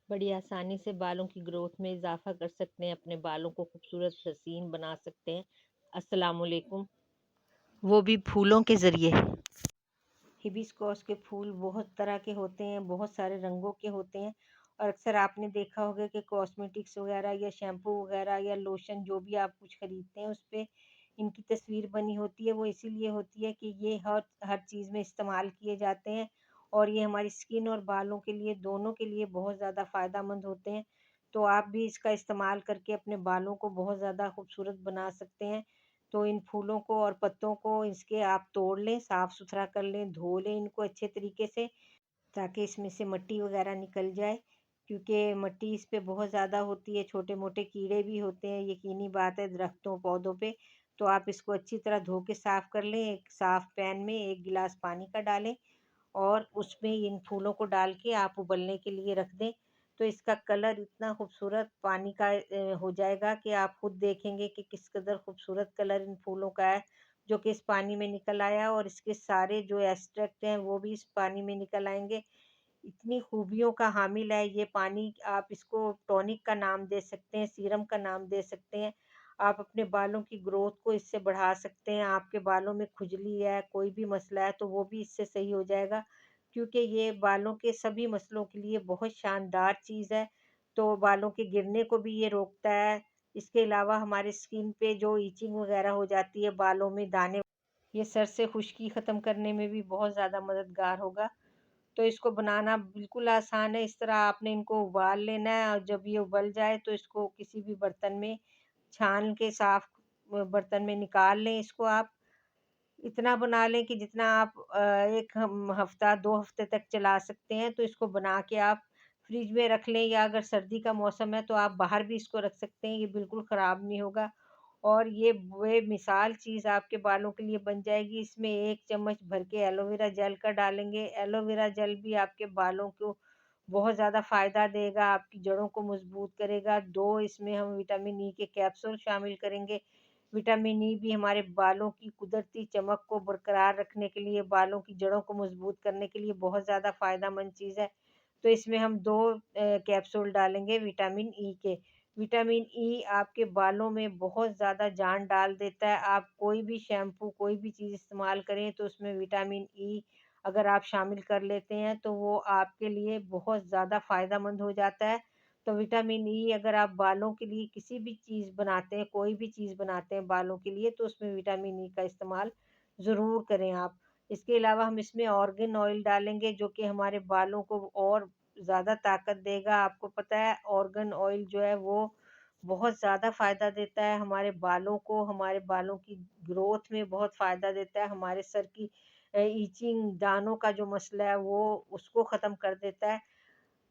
बड़ी आसानी से बालों की ग्रोथ में इज़ाफ़ा कर सकते हैं, अपने बालों को खूबसूरत हसीन बना सकते हैं। अस्सलाम वालेकुम। वो भी फूलों के ज़रिए। हिबिस्कस के फूल बहुत तरह के होते हैं, बहुत सारे रंगों के होते हैं और अक्सर आपने देखा होगा कि कॉस्मेटिक्स वगैरह या शैम्पू वगैरह या लोशन जो भी आप कुछ खरीदते हैं उस पे इनकी तस्वीर बनी होती है। वो इसीलिए होती है कि ये हर हर चीज़ में इस्तेमाल किए जाते हैं और ये हमारी स्किन और बालों के लिए दोनों के लिए बहुत ज़्यादा फ़ायदेमंद होते हैं। तो आप भी इसका इस्तेमाल करके अपने बालों को बहुत ज़्यादा खूबसूरत बना सकते हैं। तो इन फूलों को और पत्तों को इसके आप तोड़ लें, साफ-सुथरा कर लें, धो लें इनको अच्छे तरीके से ताकि इसमें से मिट्टी वगैरह निकल जाए, क्योंकि मिट्टी इस पे बहुत ज़्यादा होती है, छोटे-मोटे कीड़े भी होते हैं, यकीनी बात है दरख्तों, पौधों पे। तो आप इसको अच्छी तरह धो के साफ कर लें, एक साफ पैन में 1 गिलास पानी का डालें और उसमें इन फूलों को डाल के आप उबलने के लिए रख दें। तो इसका कलर इतना खूबसूरत पानी का हो जाएगा कि आप खुद देखेंगे कि किस कदर खूबसूरत कलर इन फूलों का है, जो कि इस पानी में निकल आया और इसके सारे जो एक्सट्रैक्ट हैं वो भी इस पानी में निकल आएँगे। इतनी खूबियों का हामिल है ये पानी, आप इसको टॉनिक का नाम दे सकते हैं, सीरम का नाम दे सकते हैं। आप अपने बालों की ग्रोथ को इससे बढ़ा सकते हैं, आपके बालों में खुजली है, कोई भी मसला है तो वो भी इससे सही हो जाएगा, क्योंकि ये बालों के सभी मसलों के लिए बहुत शानदार चीज़ है। तो बालों के गिरने को भी ये रोकता है। इसके अलावा हमारे स्किन पे जो इचिंग वगैरह हो जाती है, बालों में दाने, ये सर से खुश्की ख़त्म करने में भी बहुत ज़्यादा मददगार होगा। तो इसको बनाना बिल्कुल आसान है। इस तरह आपने इनको उबाल लेना है और जब ये उबल जाए तो इसको किसी भी बर्तन में छान के साफ़ बर्तन में निकाल लें इसको आप। इतना बना लें कि जितना आप 1 हफ़्ता 2 हफ़्ते तक चला सकते हैं, तो इसको बना के आप फ्रिज में रख लें या अगर सर्दी का मौसम है तो आप बाहर भी इसको रख सकते हैं, ये बिल्कुल ख़राब नहीं होगा और ये बेमिसाल चीज़ आपके बालों के लिए बन जाएगी। इसमें 1 चम्मच भर के एलोवेरा जेल का डालेंगे। एलोवेरा जेल भी आपके बालों को बहुत ज़्यादा फ़ायदा देगा, आपकी जड़ों को मज़बूत करेगा। 2 इसमें हम विटामिन ई के कैप्सूल शामिल करेंगे। विटामिन ई भी हमारे बालों की कुदरती चमक को बरकरार रखने के लिए, बालों की जड़ों को मज़बूत करने के लिए बहुत ज़्यादा फ़ायदेमंद चीज़ है। तो इसमें हम 2 कैप्सूल डालेंगे विटामिन ई के। विटामिन ई आपके बालों में बहुत ज़्यादा जान डाल देता है। आप कोई भी शैम्पू, कोई भी चीज़ इस्तेमाल करें तो उसमें विटामिन ई अगर आप शामिल कर लेते हैं तो वो आपके लिए बहुत ज़्यादा फ़ायदेमंद हो जाता है। तो विटामिन ई अगर आप बालों के लिए किसी भी चीज़ बनाते हैं, कोई भी चीज़ बनाते हैं बालों के लिए तो उसमें विटामिन ई का इस्तेमाल ज़रूर करें आप। इसके अलावा हम इसमें ऑर्गन ऑयल डालेंगे जो कि हमारे बालों को और ज़्यादा ताकत देगा। आपको पता है ऑर्गन ऑयल जो है वो बहुत ज़्यादा फ़ायदा देता है हमारे बालों को, हमारे बालों की ग्रोथ में बहुत फ़ायदा देता है, हमारे सर की इचिंग, दानों का जो मसला है वो उसको ख़त्म कर देता है।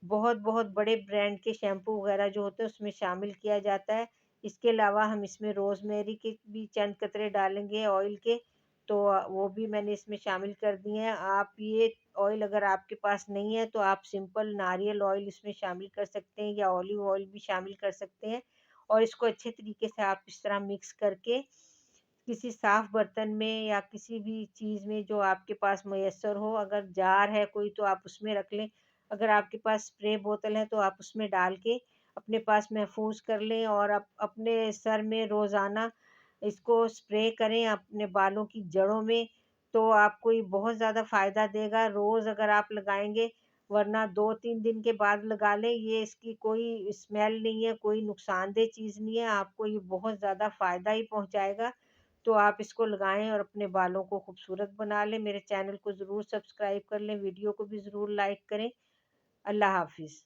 बहुत-बहुत बड़े ब्रांड के शैम्पू वगैरह जो होते हैं उसमें शामिल किया जाता है। इसके अलावा हम इसमें रोज़मेरी के भी चंद कतरे डालेंगे ऑयल के, तो वो भी मैंने इसमें शामिल कर दिए हैं। आप ये ऑयल अगर आपके पास नहीं है तो आप सिंपल नारियल ऑयल इसमें शामिल कर सकते हैं या ऑलिव ऑयल भी शामिल कर सकते हैं और इसको अच्छे तरीके से आप इस तरह मिक्स करके किसी साफ़ बर्तन में या किसी भी चीज़ में जो आपके पास मयस्सर हो, अगर जार है कोई तो आप उसमें रख लें। अगर आपके पास स्प्रे बोतल है तो आप उसमें डाल के अपने पास महफूज़ कर लें और अपने सर में रोज़ाना इसको स्प्रे करें अपने बालों की जड़ों में, तो आपको ये बहुत ज़्यादा फ़ायदा देगा। रोज़ अगर आप लगाएँगे, वरना 2-3 दिन के बाद लगा लें, ये इसकी कोई स्मेल नहीं है, कोई नुकसानदेह चीज़ नहीं है, आपको ये बहुत ज़्यादा फ़ायदा ही पहुँचाएगा। तो आप इसको लगाएँ और अपने बालों को खूबसूरत बना लें। मेरे चैनल को ज़रूर सब्सक्राइब कर लें, वीडियो को भी ज़रूर लाइक करें। अल्लाह हाफ़िज़।